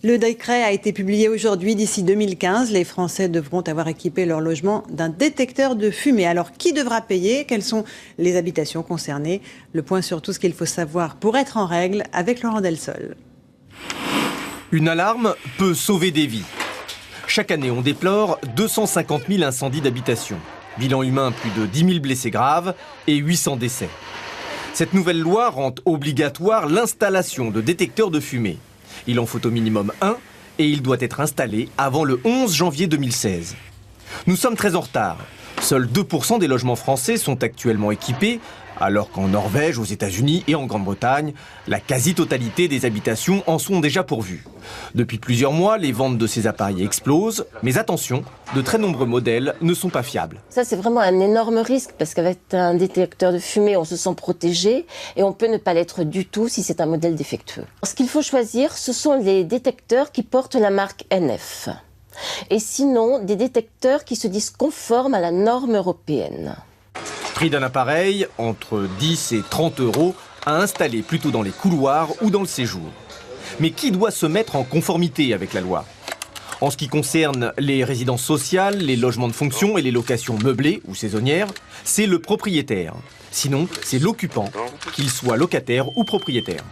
Le décret a été publié aujourd'hui. D'ici 2015, les Français devront avoir équipé leur logement d'un détecteur de fumée. Alors, qui devra payer? Quelles sont les habitations concernées? Le point sur tout ce qu'il faut savoir pour être en règle avec Laurent Delsol. Une alarme peut sauver des vies. Chaque année, on déplore 250 000 incendies d'habitation. Bilan humain, plus de 10 000 blessés graves et 800 décès. Cette nouvelle loi rend obligatoire l'installation de détecteurs de fumée. Il en faut au minimum un et il doit être installé avant le 11 janvier 2016. Nous sommes très en retard. Seuls 2% des logements français sont actuellement équipés, alors qu'en Norvège, aux États-Unis et en Grande-Bretagne, la quasi-totalité des habitations en sont déjà pourvues. Depuis plusieurs mois, les ventes de ces appareils explosent, mais attention, de très nombreux modèles ne sont pas fiables. Ça, c'est vraiment un énorme risque parce qu'avec un détecteur de fumée, on se sent protégé et on peut ne pas l'être du tout si c'est un modèle défectueux. Ce qu'il faut choisir, ce sont les détecteurs qui portent la marque NF. Et sinon, des détecteurs qui se disent conformes à la norme européenne. Prix d'un appareil, entre 10 et 30 euros, à installer plutôt dans les couloirs ou dans le séjour. Mais qui doit se mettre en conformité avec la loi? En ce qui concerne les résidences sociales, les logements de fonction et les locations meublées ou saisonnières, c'est le propriétaire. Sinon, c'est l'occupant, qu'il soit locataire ou propriétaire.